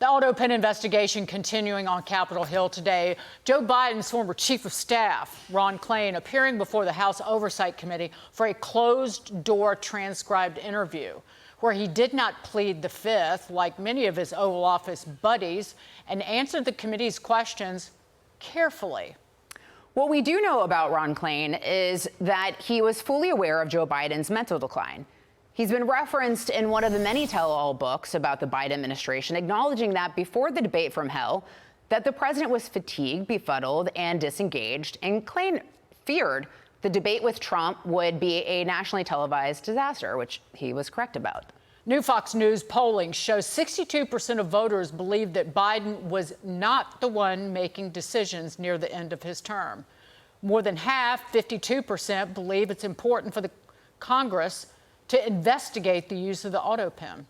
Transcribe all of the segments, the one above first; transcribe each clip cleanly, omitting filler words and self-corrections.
The autopen investigation continuing on Capitol Hill today. Joe Biden's former chief of staff, Ron Klain, appearing before the House Oversight Committee for a closed-door transcribed interview where he did not plead the fifth, like many of his Oval Office buddies, and answered the committee's questions carefully. What we do know about Ron Klain is that he was fully aware of Joe Biden's mental decline. He's been referenced in one of the many tell-all books about the Biden administration, acknowledging that before the debate from hell, that the president was fatigued, befuddled, and disengaged. And Klain feared the debate with Trump would be a nationally televised disaster, which he was correct about. New Fox News polling shows 62% of voters believe that Biden was not the one making decisions near the end of his term. More than half, 52%, believe it's important for the Congress to investigate the use of the autopen.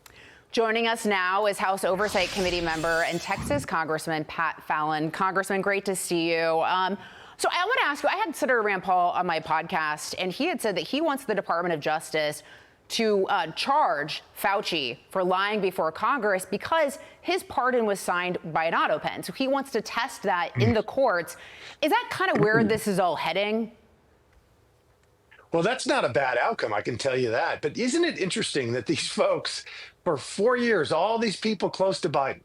Joining us now is House Oversight Committee member and Texas Congressman Pat Fallon. Congressman, great to see you. So I want to ask you, I had Senator Rand Paul on my podcast, and he had said that he wants the Department of Justice to charge Fauci for lying before Congress because his pardon was signed by an autopen. So he wants to test that in the courts. Is that kind of where this is all heading? Well, that's not a bad outcome, I can tell you that. But isn't it interesting that these folks, for 4 years, all these people close to Biden,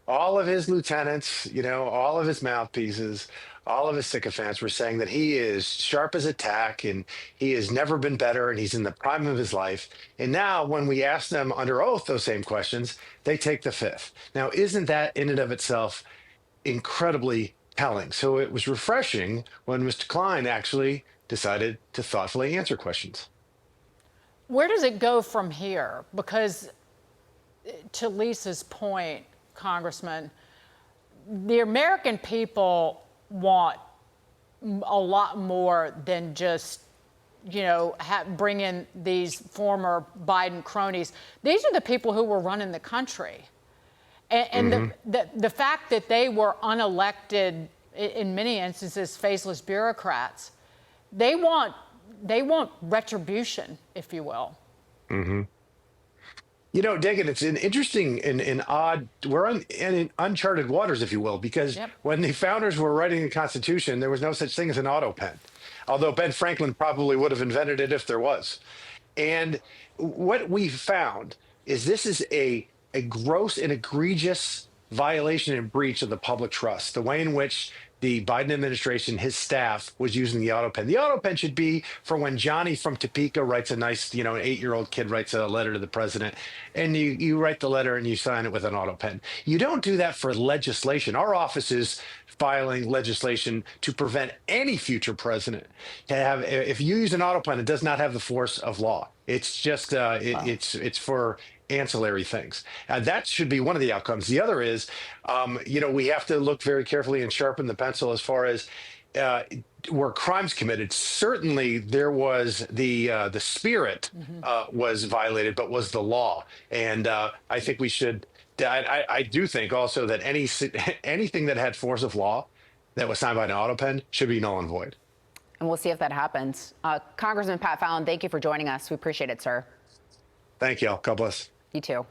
all of his lieutenants, all of his mouthpieces, all of his sycophants were saying that he is sharp as a tack and he has never been better and he's in the prime of his life. And now when we ask them under oath those same questions, they take the fifth. Now, isn't that in and of itself incredibly telling? So it was refreshing when Mr. Klain actually decided to thoughtfully answer questions. Where does it go from here? Because to Lisa's point, Congressman, the American people want a lot more than just, bring in these former Biden cronies. These are the people who were running the country. And the fact that they were unelected, in many instances, faceless bureaucrats, they want retribution, if you will. Dagan, it's an interesting and odd, we're in uncharted waters, if you will, because when the founders were writing the Constitution, there was no such thing as an autopen, although Ben Franklin probably would have invented it if there was. And what we found is this is a gross and egregious violation and breach of the public trust, the way in which the Biden administration, his staff, was using the autopen. The autopen should be for when Johnny from Topeka writes a nice, an 8-year-old kid writes a letter to the president, and you write the letter and you sign it with an autopen. You don't do that for legislation. Our office is filing legislation to prevent any future president to have, if you use an autopen, it does not have the force of law. It's just, it's for ancillary things. That should be one of the outcomes. The other is, we have to look very carefully and sharpen the pencil as far as were crimes committed. Certainly there was the spirit was violated, but was the law. And I think we should, I do think also that anything that had force of law that was signed by an autopen should be null and void. And we'll see if that happens. Congressman Pat Fallon, thank you for joining us. We appreciate it, sir. Thank you. God bless. You too.